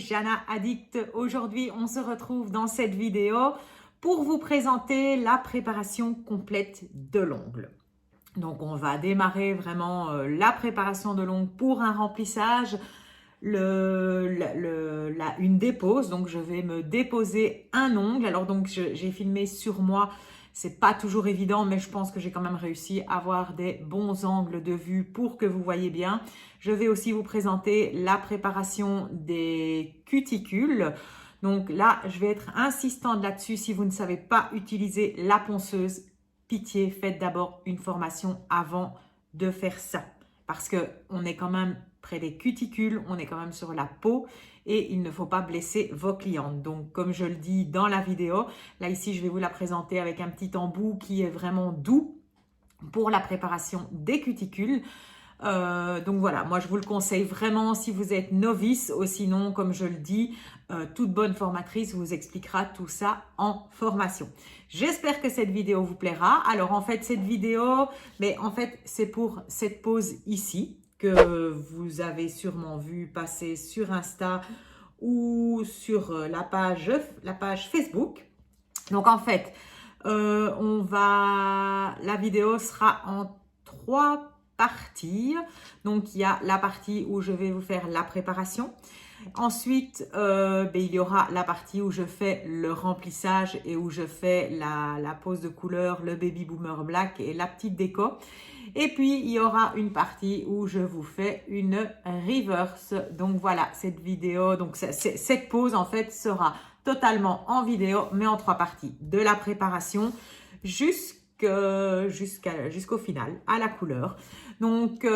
Jana Addict. Aujourd'hui, on se retrouve dans cette vidéo pour vous présenter la préparation complète de l'ongle. Donc, on va démarrer vraiment la préparation de l'ongle pour un remplissage, une dépose. Donc, je vais me déposer un ongle. Alors, donc, j'ai filmé sur moi. C'est pas toujours évident, mais je pense que j'ai quand même réussi à avoir des bons angles de vue pour que vous voyez bien. Je vais aussi vous présenter la préparation des cuticules. Donc là, je vais être insistante là-dessus. Si vous ne savez pas utiliser la ponceuse, pitié, faites d'abord une formation avant de faire ça. Parce qu'on est quand même près des cuticules, on est quand même sur la peau et il ne faut pas blesser vos clientes. Donc, comme je le dis dans la vidéo, là ici, je vais vous la présenter avec un petit embout qui est vraiment doux pour la préparation des cuticules. Donc voilà, moi je vous le conseille vraiment si vous êtes novice, ou sinon, comme je le dis, toute bonne formatrice vous expliquera tout ça en formation. J'espère que cette vidéo vous plaira. Alors en fait, cette vidéo, c'est pour cette pose ici que vous avez sûrement vu passer sur Insta ou sur la page Facebook. Donc en fait, la vidéo sera en 3 parties. Donc il y a la partie où je vais vous faire la préparation. Ensuite, il y aura la partie où je fais le remplissage et où je fais la pose de couleur, le baby boomer black et la petite déco. Et puis, il y aura une partie où je vous fais une reverse. Donc voilà, cette vidéo, donc cette pose en fait sera totalement en vidéo, mais en 3 parties. De la préparation jusqu'au final, à la couleur. Donc,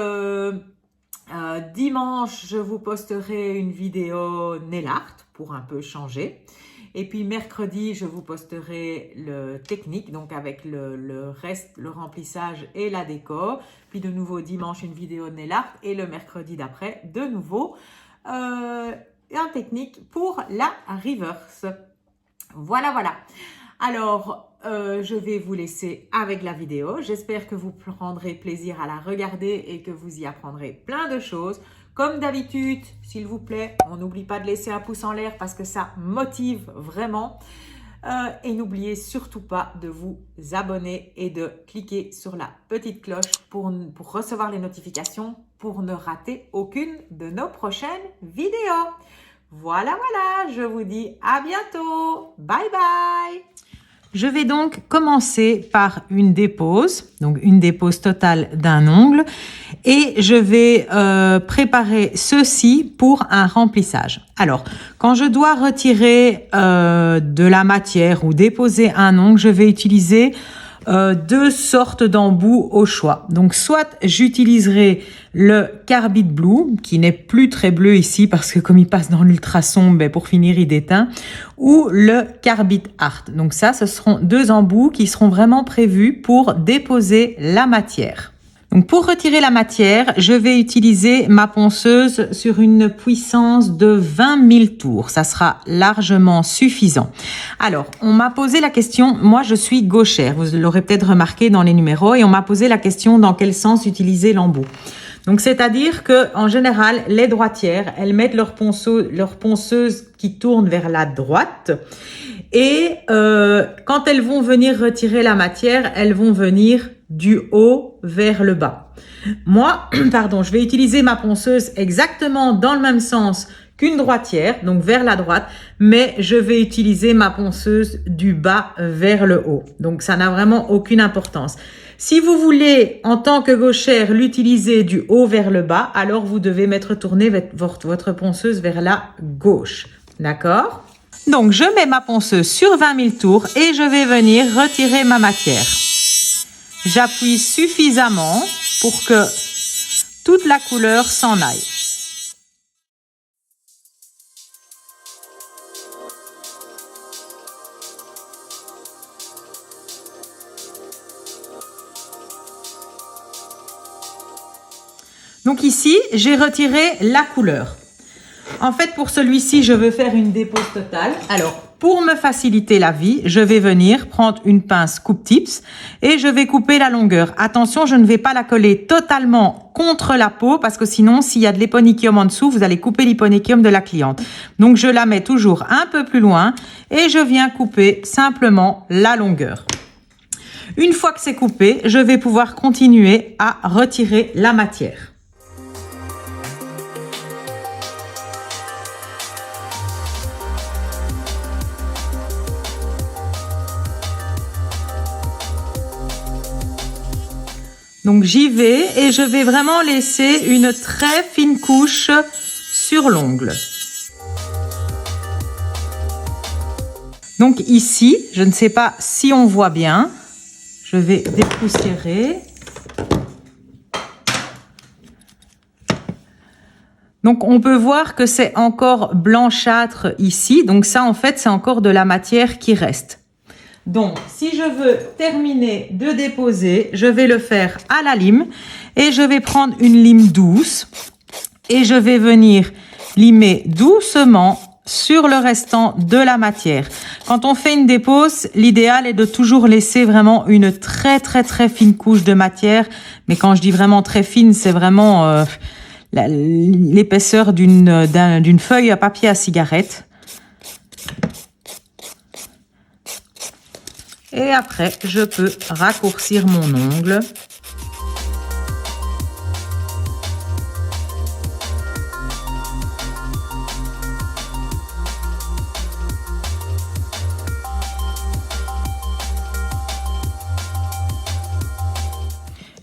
dimanche, je vous posterai une vidéo nail art pour un peu changer. Et puis mercredi, je vous posterai le technique, donc avec le reste, le remplissage et la déco. Puis de nouveau dimanche, une vidéo nail art. Et le mercredi d'après, de nouveau, un technique pour la reverse. Voilà, voilà. Alors, je vais vous laisser avec la vidéo. J'espère que vous prendrez plaisir à la regarder et que vous y apprendrez plein de choses. Comme d'habitude, s'il vous plaît, on n'oublie pas de laisser un pouce en l'air parce que ça motive vraiment. Et n'oubliez surtout pas de vous abonner et de cliquer sur la petite cloche pour recevoir les notifications pour ne rater aucune de nos prochaines vidéos. Voilà, voilà, je vous dis à bientôt. Bye bye. Je vais donc commencer par une dépose, donc une dépose totale d'un ongle, et je vais préparer ceci pour un remplissage. Alors, quand je dois retirer de la matière ou déposer un ongle, je vais utiliser 2 sortes d'embouts au choix. Donc, soit j'utiliserai le Carbide Blue, qui n'est plus très bleu ici parce que comme il passe dans l'ultrason, pour finir, il déteint, ou le Carbide Art. Donc ça, ce seront 2 embouts qui seront vraiment prévus pour déposer la matière. Donc pour retirer la matière, je vais utiliser ma ponceuse sur une puissance de 20 000 tours. Ça sera largement suffisant. Alors, on m'a posé la question, moi je suis gauchère, vous l'aurez peut-être remarqué dans les numéros, et on m'a posé la question dans quel sens utiliser l'embout. Donc, c'est-à-dire que en général, les droitières, elles mettent leur ponceuse qui tourne vers la droite. Et quand elles vont venir retirer la matière, elles vont venir du haut vers le bas. Moi, je vais utiliser ma ponceuse exactement dans le même sens qu'une droitière, donc vers la droite, mais je vais utiliser ma ponceuse du bas vers le haut. Donc, ça n'a vraiment aucune importance. Si vous voulez, en tant que gauchère, l'utiliser du haut vers le bas, alors vous devez mettre tourner votre ponceuse vers la gauche. D'accord? Donc, je mets ma ponceuse sur 20 000 tours et je vais venir retirer ma matière. J'appuie suffisamment pour que toute la couleur s'en aille. Donc ici, j'ai retiré la couleur. En fait, pour celui-ci, je veux faire une dépose totale. Alors, pour me faciliter la vie, je vais venir prendre une pince coupe-tips et je vais couper la longueur. Attention, je ne vais pas la coller totalement contre la peau parce que sinon, s'il y a de l'hyponychium en dessous, vous allez couper l'hyponychium de la cliente. Donc, je la mets toujours un peu plus loin et je viens couper simplement la longueur. Une fois que c'est coupé, je vais pouvoir continuer à retirer la matière. Donc j'y vais et je vais vraiment laisser une très fine couche sur l'ongle. Donc ici, je ne sais pas si on voit bien, je vais dépoussiérer. Donc on peut voir que c'est encore blanchâtre ici, donc ça en fait c'est encore de la matière qui reste. Donc, si je veux terminer de déposer, je vais le faire à la lime et je vais prendre une lime douce et je vais venir limer doucement sur le restant de la matière. Quand on fait une dépose, l'idéal est de toujours laisser vraiment une très fine couche de matière. Mais quand je dis vraiment très fine, c'est vraiment l'épaisseur d'une feuille à papier à cigarette. Et après, je peux raccourcir mon ongle.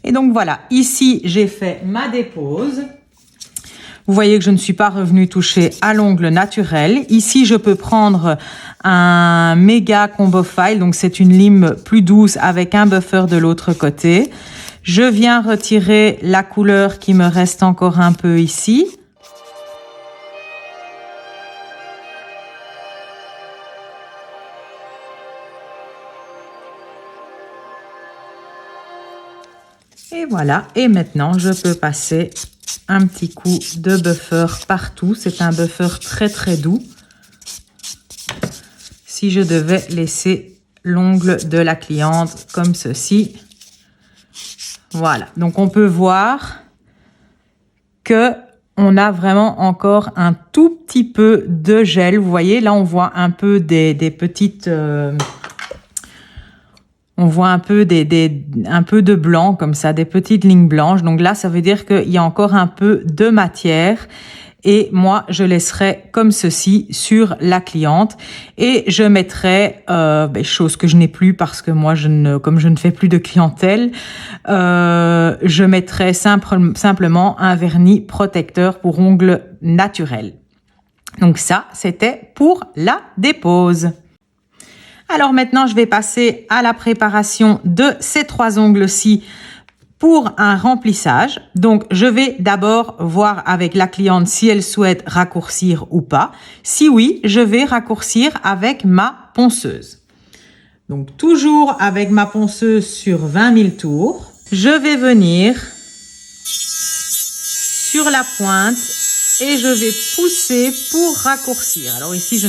Et donc voilà, ici, j'ai fait ma dépose. Vous voyez que je ne suis pas revenue toucher à l'ongle naturel. Ici, je peux prendre un méga combo file. Donc, c'est une lime plus douce avec un buffer de l'autre côté. Je viens retirer la couleur qui me reste encore un peu ici. Et voilà. Et maintenant, je peux passer un petit coup de buffer partout. C'est un buffer très doux. Si je devais laisser l'ongle de la cliente comme ceci. Voilà. Donc, on peut voir que on a vraiment encore un tout petit peu de gel. Vous voyez, là, on voit un peu des petites... on voit un peu un peu de blanc comme ça, des petites lignes blanches. Donc là, ça veut dire qu'il y a encore un peu de matière. Et moi, je laisserai comme ceci sur la cliente. Et je mettrai, chose que je n'ai plus parce que moi, comme je ne fais plus de clientèle, je mettrai simplement un vernis protecteur pour ongles naturels. Donc ça, c'était pour la dépose. Alors maintenant, je vais passer à la préparation de ces 3 ongles-ci pour un remplissage. Donc, je vais d'abord voir avec la cliente si elle souhaite raccourcir ou pas. Si oui, je vais raccourcir avec ma ponceuse. Donc, toujours avec ma ponceuse sur 20 000 tours, je vais venir sur la pointe et je vais pousser pour raccourcir. Alors ici, je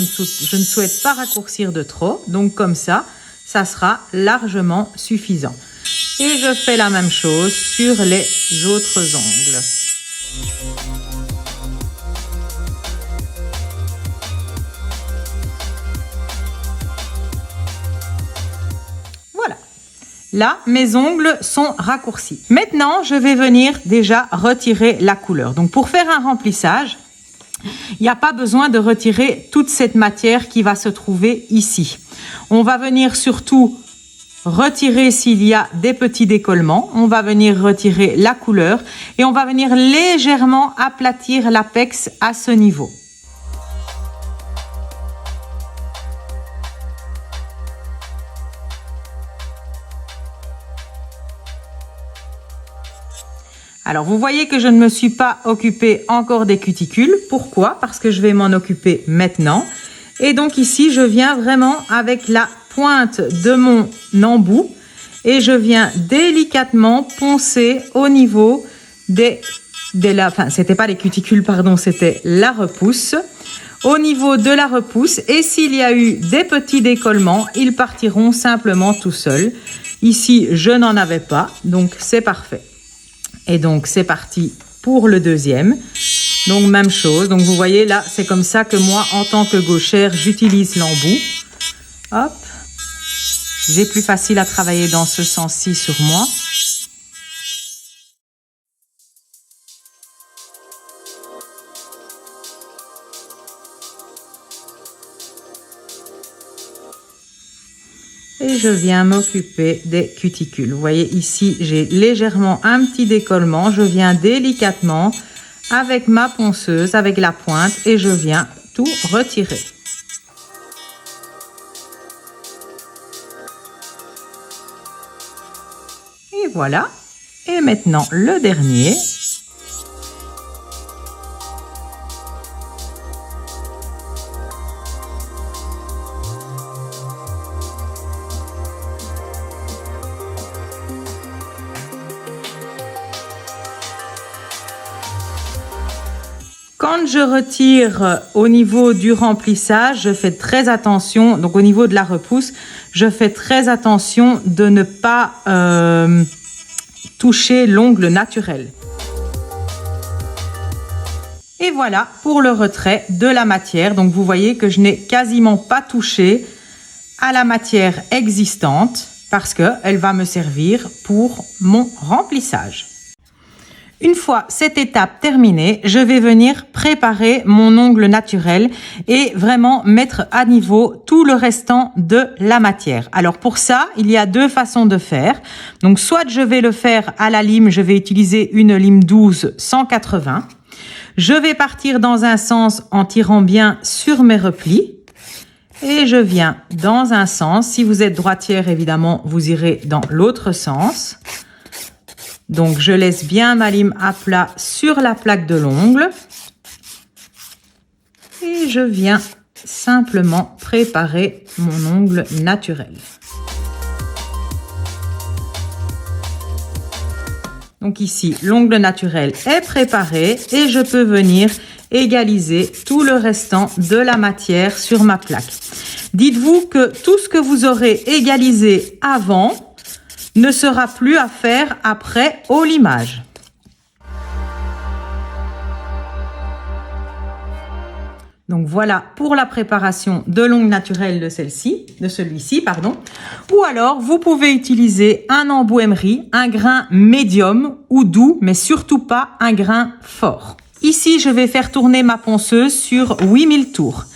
ne souhaite pas raccourcir de trop. Donc comme ça sera largement suffisant. Et je fais la même chose sur les autres ongles. Voilà. Là, mes ongles sont raccourcis. Maintenant, je vais venir déjà retirer la couleur. Donc, pour faire un remplissage, il n'y a pas besoin de retirer toute cette matière qui va se trouver ici. On va venir surtout retirer s'il y a des petits décollements. On va venir retirer la couleur et on va venir légèrement aplatir l'apex à ce niveau. Alors, vous voyez que je ne me suis pas occupée encore des cuticules. Pourquoi? Parce que je vais m'en occuper maintenant. Et donc ici, je viens vraiment avec la pointe de mon embout et je viens délicatement poncer au niveau c'était pas les cuticules, pardon, c'était la repousse. au niveau de la repousse et s'il y a eu des petits décollements, ils partiront simplement tout seuls. Ici, je n'en avais pas, donc c'est parfait. Et donc, c'est parti pour le deuxième. Donc, même chose. Donc, vous voyez, là, c'est comme ça que moi, en tant que gauchère, j'utilise l'embout. Hop. J'ai plus facile à travailler dans ce sens-ci sur moi. Et je viens m'occuper des cuticules. Vous voyez ici, j'ai légèrement un petit décollement. Je viens délicatement avec ma ponceuse, avec la pointe et je viens tout retirer. Et voilà. Et maintenant le dernier. Quand je retire au niveau du remplissage, je fais très attention, donc au niveau de la repousse, je fais très attention de ne pas toucher l'ongle naturel. Et voilà pour le retrait de la matière. Donc vous voyez que je n'ai quasiment pas touché à la matière existante parce qu'elle va me servir pour mon remplissage. Une fois cette étape terminée, je vais venir préparer mon ongle naturel et vraiment mettre à niveau tout le restant de la matière. Alors pour ça, il y a deux façons de faire. Donc soit je vais le faire à la lime, je vais utiliser une lime 12 180. Je vais partir dans un sens en tirant bien sur mes replis. Et je viens dans un sens. Si vous êtes droitière, évidemment, vous irez dans l'autre sens. Donc, je laisse bien ma lime à plat sur la plaque de l'ongle. Et je viens simplement préparer mon ongle naturel. Donc ici, l'ongle naturel est préparé et je peux venir égaliser tout le restant de la matière sur ma plaque. Dites-vous que tout ce que vous aurez égalisé avant ne sera plus à faire après au limage. Donc voilà pour la préparation de l'ongle naturel de celui-ci, pardon. Ou alors vous pouvez utiliser un embout emery, un grain médium ou doux, mais surtout pas un grain fort. Ici, je vais faire tourner ma ponceuse sur 8000 tours.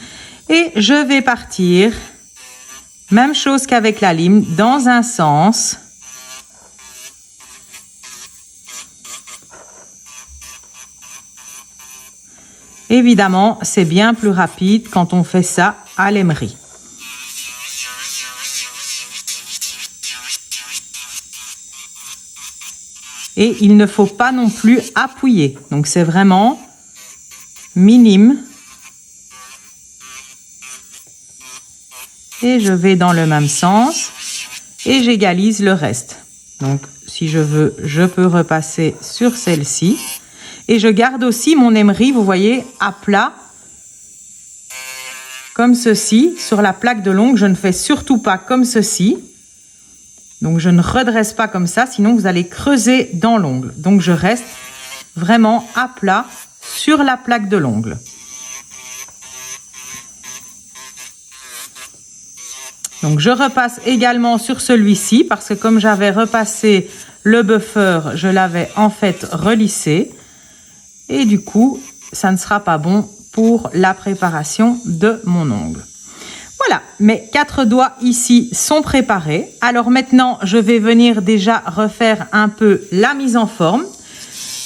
Et je vais partir, même chose qu'avec la lime, dans un sens. Évidemment, c'est bien plus rapide quand on fait ça à l'émery. Et il ne faut pas non plus appuyer. Donc c'est vraiment minime. Et je vais dans le même sens et j'égalise le reste. Donc si je veux, je peux repasser sur celle-ci. Et je garde aussi mon émery, vous voyez, à plat, comme ceci, sur la plaque de l'ongle. Je ne fais surtout pas comme ceci. Donc, je ne redresse pas comme ça, sinon vous allez creuser dans l'ongle. Donc, je reste vraiment à plat sur la plaque de l'ongle. Donc, je repasse également sur celui-ci, parce que comme j'avais repassé le buffer, je l'avais en fait relissé. Et du coup, ça ne sera pas bon pour la préparation de mon ongle. Voilà, mes 4 doigts ici sont préparés. Alors maintenant, je vais venir déjà refaire un peu la mise en forme.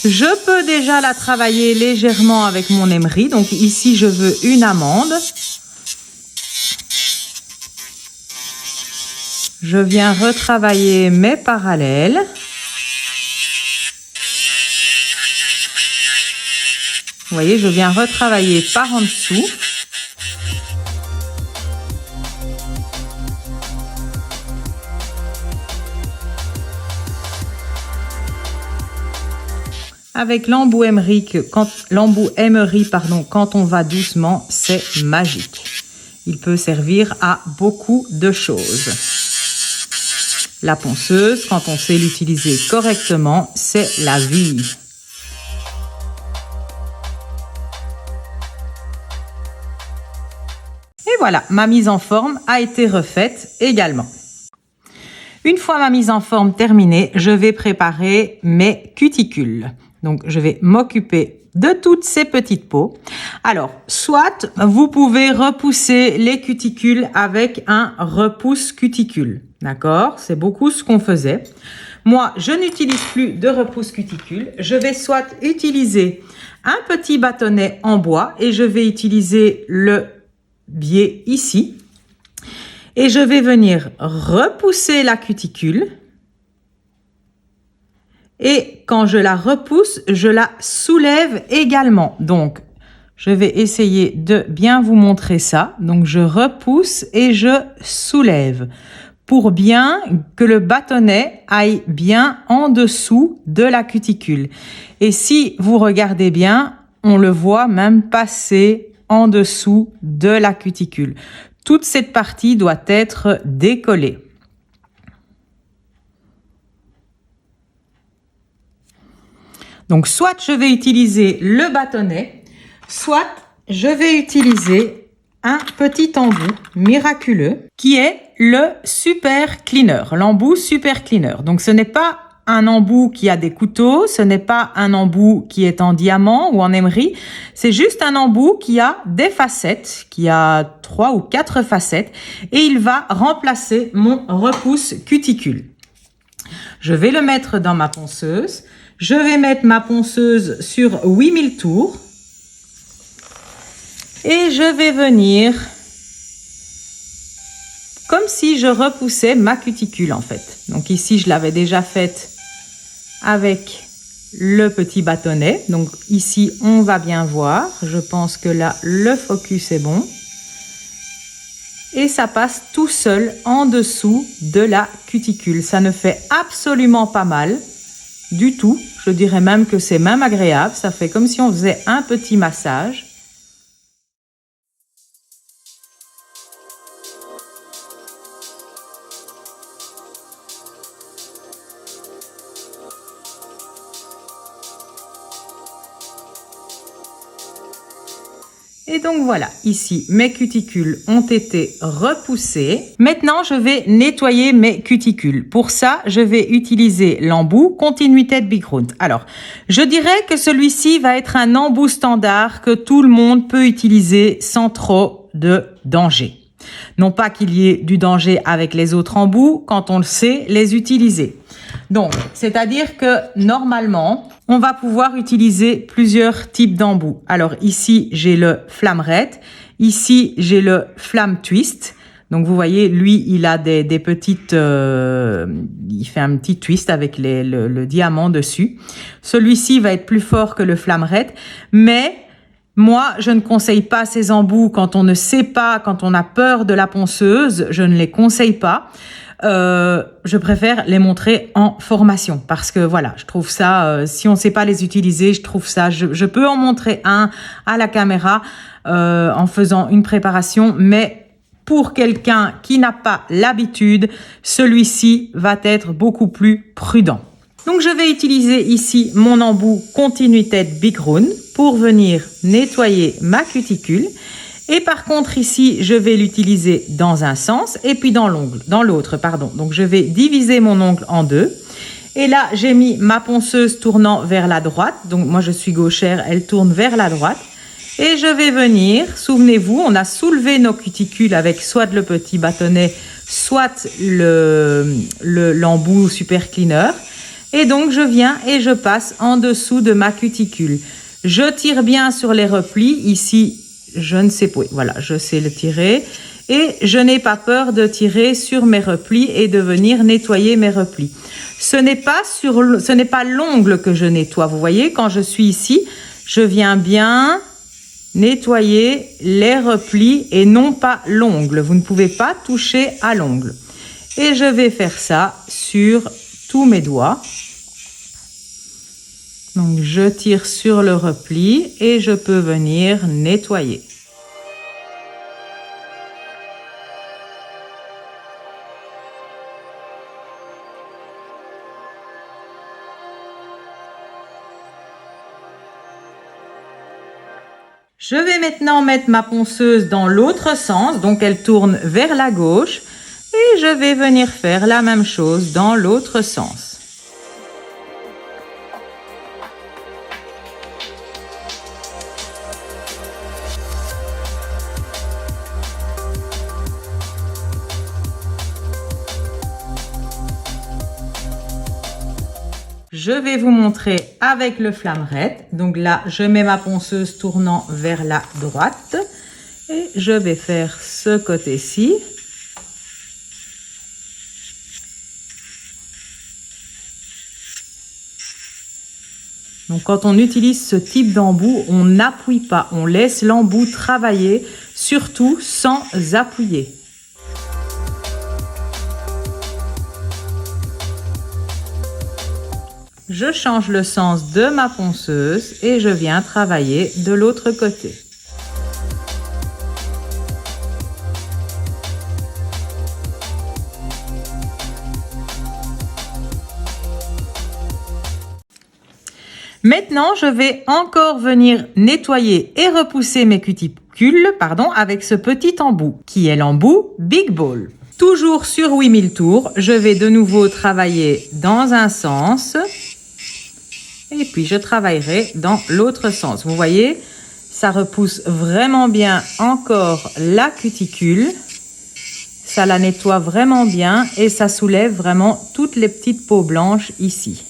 Je peux déjà la travailler légèrement avec mon émery. Donc ici, je veux une amande. Je viens retravailler mes parallèles. Vous voyez, je viens retravailler par en dessous. Avec l'embout emery, quand on va doucement, c'est magique. Il peut servir à beaucoup de choses. La ponceuse, quand on sait l'utiliser correctement, c'est la vie. Et voilà, ma mise en forme a été refaite également. Une fois ma mise en forme terminée, je vais préparer mes cuticules. Donc, je vais m'occuper de toutes ces petites peaux. Alors, soit vous pouvez repousser les cuticules avec un repousse cuticule. D'accord? C'est beaucoup ce qu'on faisait. Moi, je n'utilise plus de repousse cuticule. Je vais soit utiliser un petit bâtonnet en bois et je vais utiliser le biais ici. Et je vais venir repousser la cuticule. Et quand je la repousse, je la soulève également. Donc, je vais essayer de bien vous montrer ça. Donc, je repousse et je soulève pour bien que le bâtonnet aille bien en dessous de la cuticule. Et si vous regardez bien, on le voit même passer en dessous de la cuticule. Toute cette partie doit être décollée. Donc, soit je vais utiliser le bâtonnet, soit je vais utiliser un petit embout miraculeux qui est le Super Cleaner, l'embout Super Cleaner. Donc, ce n'est pas un embout qui a des couteaux, ce n'est pas un embout qui est en diamant ou en émery, c'est juste un embout qui a des facettes, qui a 3 ou 4 facettes et il va remplacer mon repousse cuticule. Je vais le mettre dans ma ponceuse. Je vais mettre ma ponceuse sur 8000 tours et je vais venir comme si je repoussais ma cuticule en fait. Donc ici, je l'avais déjà faite avec le petit bâtonnet. Donc ici, on va bien voir. Je pense que là, le focus est bon. Et ça passe tout seul en dessous de la cuticule. Ça ne fait absolument pas mal. Du tout, je dirais même que c'est même agréable, ça fait comme si on faisait un petit massage. Et donc voilà, ici mes cuticules ont été repoussées. Maintenant, je vais nettoyer mes cuticules. Pour ça, je vais utiliser l'embout Continuated Biground. Alors, je dirais que celui-ci va être un embout standard que tout le monde peut utiliser sans trop de danger. Non pas qu'il y ait du danger avec les autres embouts quand on le sait les utiliser. Donc, c'est-à-dire que normalement, on va pouvoir utiliser plusieurs types d'embouts. Alors ici, j'ai le Flammeret. Ici, j'ai le Flamme Twist. Donc vous voyez, lui, il a des petites... il fait un petit twist avec le diamant dessus. Celui-ci va être plus fort que le Flammeret. Mais moi, je ne conseille pas ces embouts quand on ne sait pas, quand on a peur de la ponceuse. Je ne les conseille pas. Je préfère les montrer en formation parce que voilà, je trouve ça, si on ne sait pas les utiliser, je trouve ça, je peux en montrer un à la caméra en faisant une préparation, mais pour quelqu'un qui n'a pas l'habitude, celui-ci va être beaucoup plus prudent. Donc, je vais utiliser ici mon embout Continuated Biground pour venir nettoyer ma cuticule. Et par contre, ici, je vais l'utiliser dans un sens et puis dans l'autre. Donc, je vais diviser mon ongle en deux. Et là, j'ai mis ma ponceuse tournant vers la droite. Donc, moi, je suis gauchère, elle tourne vers la droite. Et je vais venir, souvenez-vous, on a soulevé nos cuticules avec soit le petit bâtonnet, soit l'embout Super Cleaner. Et donc, je viens et je passe en dessous de ma cuticule. Je tire bien sur les replis. Ici, je ne sais pas. Oui, voilà, je sais le tirer. Et je n'ai pas peur de tirer sur mes replis et de venir nettoyer mes replis. Ce n'est pas l'ongle que je nettoie. Vous voyez, quand je suis ici, je viens bien nettoyer les replis et non pas l'ongle. Vous ne pouvez pas toucher à l'ongle. Et je vais faire ça sur tous mes doigts. Donc je tire sur le repli et je peux venir nettoyer. Je vais maintenant mettre ma ponceuse dans l'autre sens, donc elle tourne vers la gauche et je vais venir faire la même chose dans l'autre sens. Je vais vous montrer avec le flammeret. Donc là, je mets ma ponceuse tournant vers la droite et je vais faire ce côté-ci. Donc quand on utilise ce type d'embout, on n'appuie pas, on laisse l'embout travailler, surtout sans appuyer. Je change le sens de ma ponceuse et je viens travailler de l'autre côté. Maintenant, je vais encore venir nettoyer et repousser mes cuticules avec ce petit embout qui est l'embout Big Ball. Toujours sur 8000 tours, je vais de nouveau travailler dans un sens. Et puis, je travaillerai dans l'autre sens. Vous voyez, ça repousse vraiment bien encore la cuticule. Ça la nettoie vraiment bien et ça soulève vraiment toutes les petites peaux blanches ici.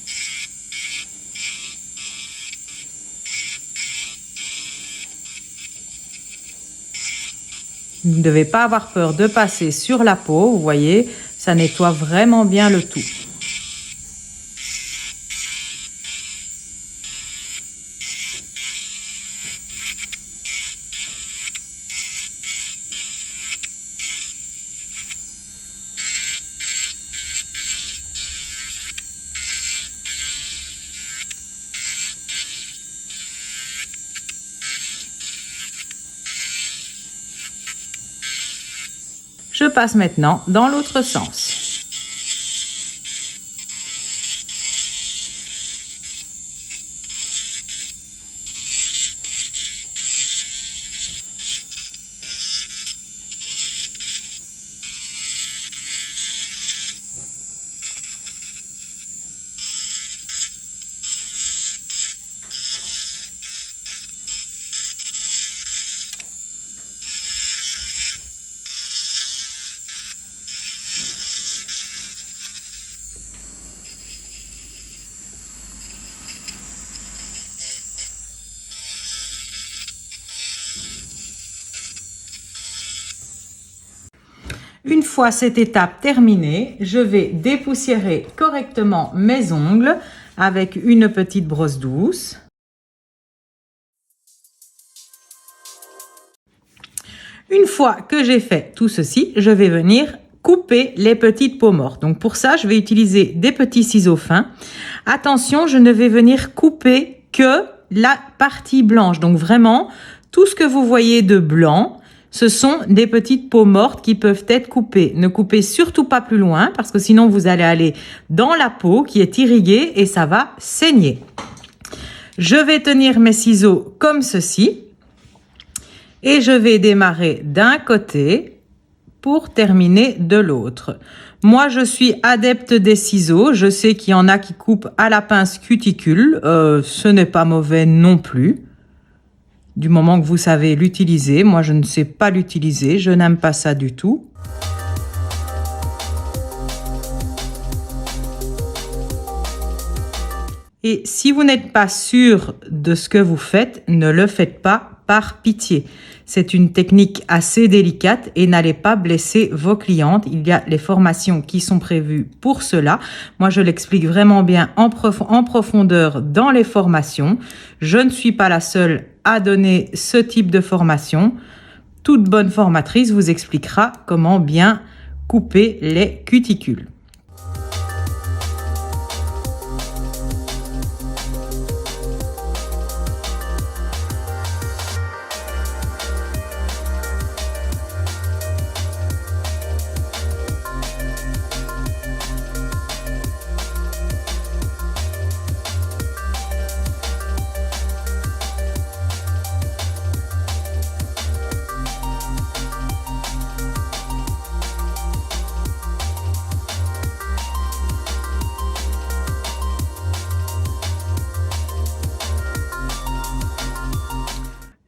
Vous ne devez pas avoir peur de passer sur la peau. Vous voyez, ça nettoie vraiment bien le tout. Je passe maintenant dans l'autre sens. Une fois cette étape terminée, je vais dépoussiérer correctement mes ongles avec une petite brosse douce. Une fois que j'ai fait tout ceci, je vais venir couper les petites peaux mortes. Donc pour ça, je vais utiliser des petits ciseaux fins. Attention, je ne vais venir couper que la partie blanche. Donc vraiment, tout ce que vous voyez de blanc, ce sont des petites peaux mortes qui peuvent être coupées. Ne coupez surtout pas plus loin parce que sinon vous allez aller dans la peau qui est irriguée et ça va saigner. Je vais tenir mes ciseaux comme ceci et je vais démarrer d'un côté pour terminer de l'autre. Moi, je suis adepte des ciseaux. Je sais qu'il y en a qui coupent à la pince cuticule. Ce n'est pas mauvais non plus. Du moment que vous savez l'utiliser. Moi, je ne sais pas l'utiliser. Je n'aime pas ça du tout. Et si vous n'êtes pas sûr de ce que vous faites, ne le faites pas par pitié. C'est une technique assez délicate et n'allez pas blesser vos clientes. Il y a les formations qui sont prévues pour cela. Moi, je l'explique vraiment bien en profondeur dans les formations. Je ne suis pas la seule à donner ce type de formation. Toute bonne formatrice vous expliquera comment bien couper les cuticules.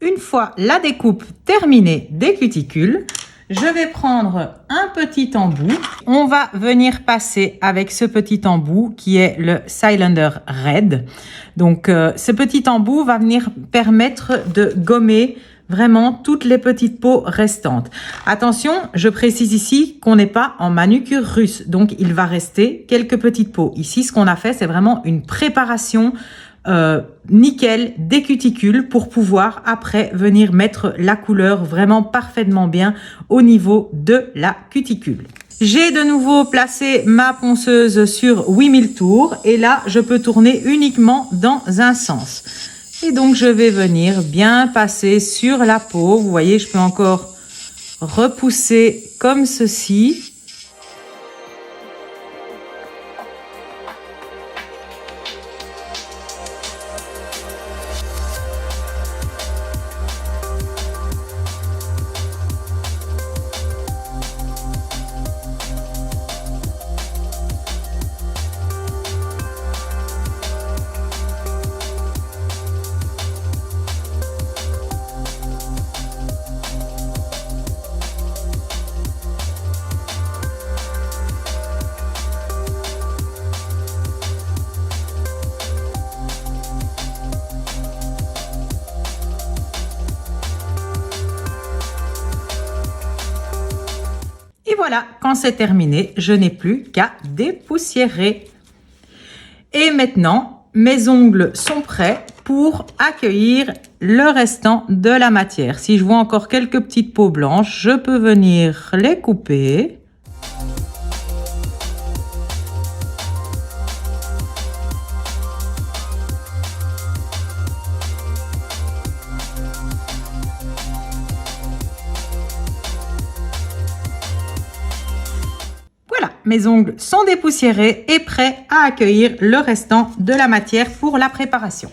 une fois la découpe terminée des cuticules, je vais prendre un petit embout. On va venir passer avec ce petit embout qui est le Cylinder Red. Donc, ce petit embout va venir permettre de gommer vraiment toutes les petites peaux restantes. Attention, je précise ici qu'on n'est pas en manucure russe. Donc, il va rester quelques petites peaux. Ici, ce qu'on a fait, c'est vraiment une préparation nickel des cuticules pour pouvoir après venir mettre la couleur vraiment parfaitement bien au niveau de la cuticule. J'ai de nouveau placé ma ponceuse sur 8000 tours et là je peux tourner uniquement dans un sens. Et donc je vais venir bien passer sur la peau. Vous voyez, je peux encore repousser comme ceci. Et voilà, quand c'est terminé, je n'ai plus qu'à dépoussiérer. Et maintenant, mes ongles sont prêts pour accueillir le restant de la matière. Si je vois encore quelques petites peaux blanches, je peux venir les couper. Mes ongles sont dépoussiérés et prêts à accueillir le restant de la matière pour la préparation.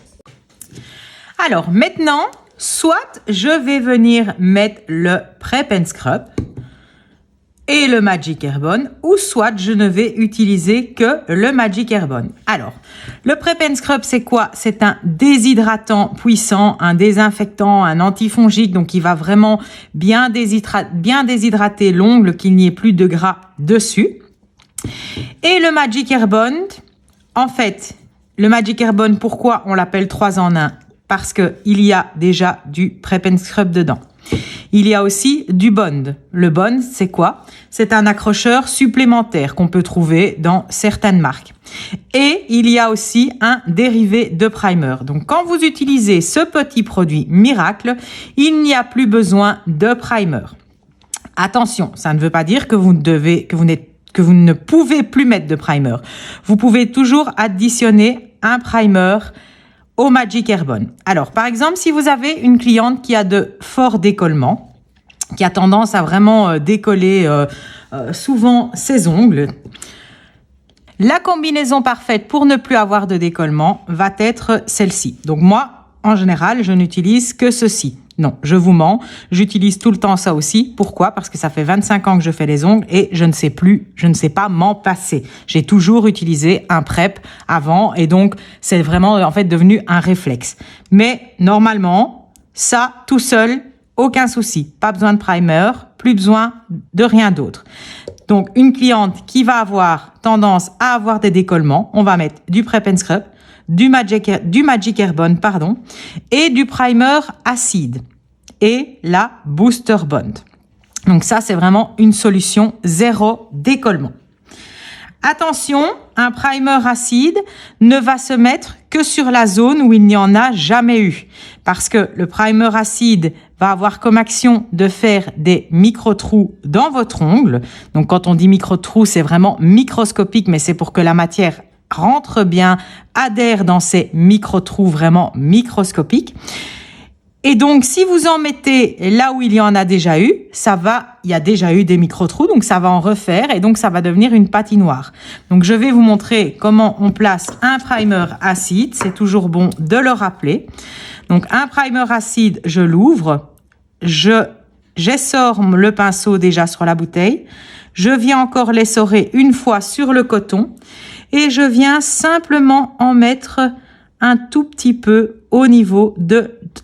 Alors maintenant, soit je vais venir mettre le Prep and Scrub et le Magic Airbond, ou soit je ne vais utiliser que le Magic Airbond. Alors, le Prep and Scrub, c'est quoi? C'est un déshydratant puissant, un désinfectant, un antifongique, donc il va vraiment bien déshydrater l'ongle, qu'il n'y ait plus de gras dessus. Et le Magic Airbond, en fait, le Magic Airbond, pourquoi on l'appelle 3 en 1? Parce qu'il y a déjà du Prep and Scrub dedans. Il y a aussi du Bond. Le Bond, c'est quoi? C'est un accrocheur supplémentaire qu'on peut trouver dans certaines marques. Et il y a aussi un dérivé de primer. Donc, quand vous utilisez ce petit produit miracle, il n'y a plus besoin de primer. Attention, ça ne veut pas dire que vous ne pouvez plus mettre de primer. Vous pouvez toujours additionner un primer au Magic Airbond. Alors, par exemple, si vous avez une cliente qui a de forts décollements, qui a tendance à vraiment décoller souvent ses ongles, la combinaison parfaite pour ne plus avoir de décollement va être celle-ci. Donc moi, en général, je n'utilise que ceci. Non, je vous mens, j'utilise tout le temps ça aussi. Pourquoi? Parce que ça fait 25 ans que je fais les ongles et je ne sais pas m'en passer. J'ai toujours utilisé un prep avant et donc c'est vraiment en fait devenu un réflexe. Mais normalement, ça tout seul, aucun souci. Pas besoin de primer, plus besoin de rien d'autre. Donc une cliente qui va avoir tendance à avoir des décollements, on va mettre du Prep and Scrub, du Magic Airbond, et du primer acide et la Booster Bond. Donc ça, c'est vraiment une solution zéro décollement. Attention, un primer acide ne va se mettre que sur la zone où il n'y en a jamais eu. Parce que le primer acide va avoir comme action de faire des micro-trous dans votre ongle. Donc quand on dit micro-trous, c'est vraiment microscopique, mais c'est pour que la matière rentre bien, adhère dans ces micro-trous vraiment microscopiques. Et donc, si vous en mettez là où il y en a déjà eu, il y a déjà eu des micro-trous, donc ça va en refaire et donc ça va devenir une patinoire. Donc, je vais vous montrer comment on place un primer acide. C'est toujours bon de le rappeler. Donc, un primer acide, je l'ouvre, j'essore le pinceau déjà sur la bouteille. Je viens encore l'essorer une fois sur le coton et je viens simplement en mettre un tout petit peu au niveau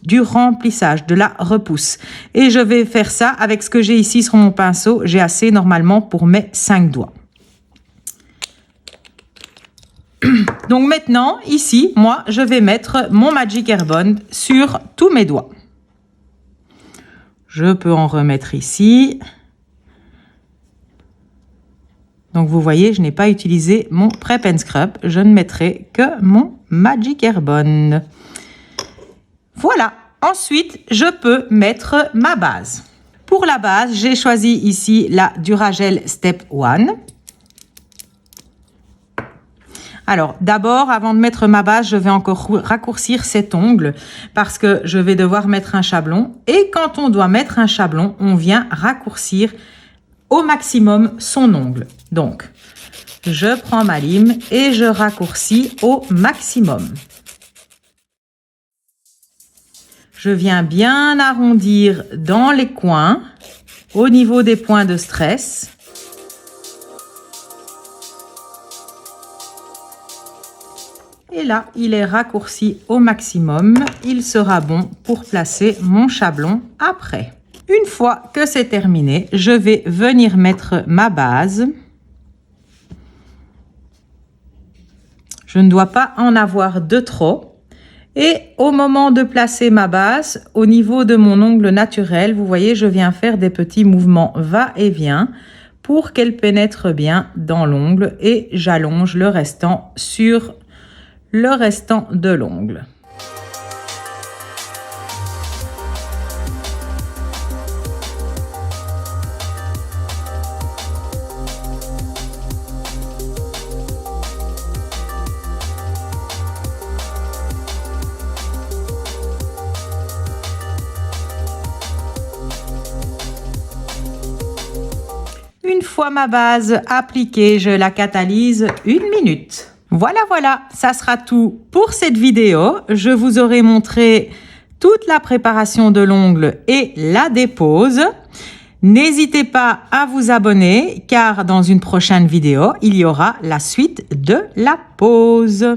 du remplissage, de la repousse. Et je vais faire ça avec ce que j'ai ici sur mon pinceau. J'ai assez normalement pour mes 5 doigts. Donc maintenant, ici, moi, je vais mettre mon Magic Airbond sur tous mes doigts. Je peux en remettre ici. Donc vous voyez, je n'ai pas utilisé mon Prep and Scrub. Je ne mettrai que mon Magic Airbond. Voilà. Ensuite, je peux mettre ma base. Pour la base, j'ai choisi ici la Duragel Step 1. Alors, d'abord, avant de mettre ma base, je vais encore raccourcir cet ongle parce que je vais devoir mettre un chablon. Et quand on doit mettre un chablon, on vient raccourcir au maximum son ongle. Donc, je prends ma lime et je raccourcis au maximum. Je viens bien arrondir dans les coins, au niveau des points de stress. Et là, il est raccourci au maximum. Il sera bon pour placer mon chablon après. Une fois que c'est terminé, je vais venir mettre ma base. Je ne dois pas en avoir de trop. Et au moment de placer ma base, au niveau de mon ongle naturel, vous voyez, je viens faire des petits mouvements va-et-vient pour qu'elle pénètre bien dans l'ongle et j'allonge le restant sur le restant de l'ongle. Une fois ma base appliquée, je la catalyse 1 minute. Voilà, ça sera tout pour cette vidéo. Je vous aurai montré toute la préparation de l'ongle et la dépose. N'hésitez pas à vous abonner car dans une prochaine vidéo, il y aura la suite de la pose.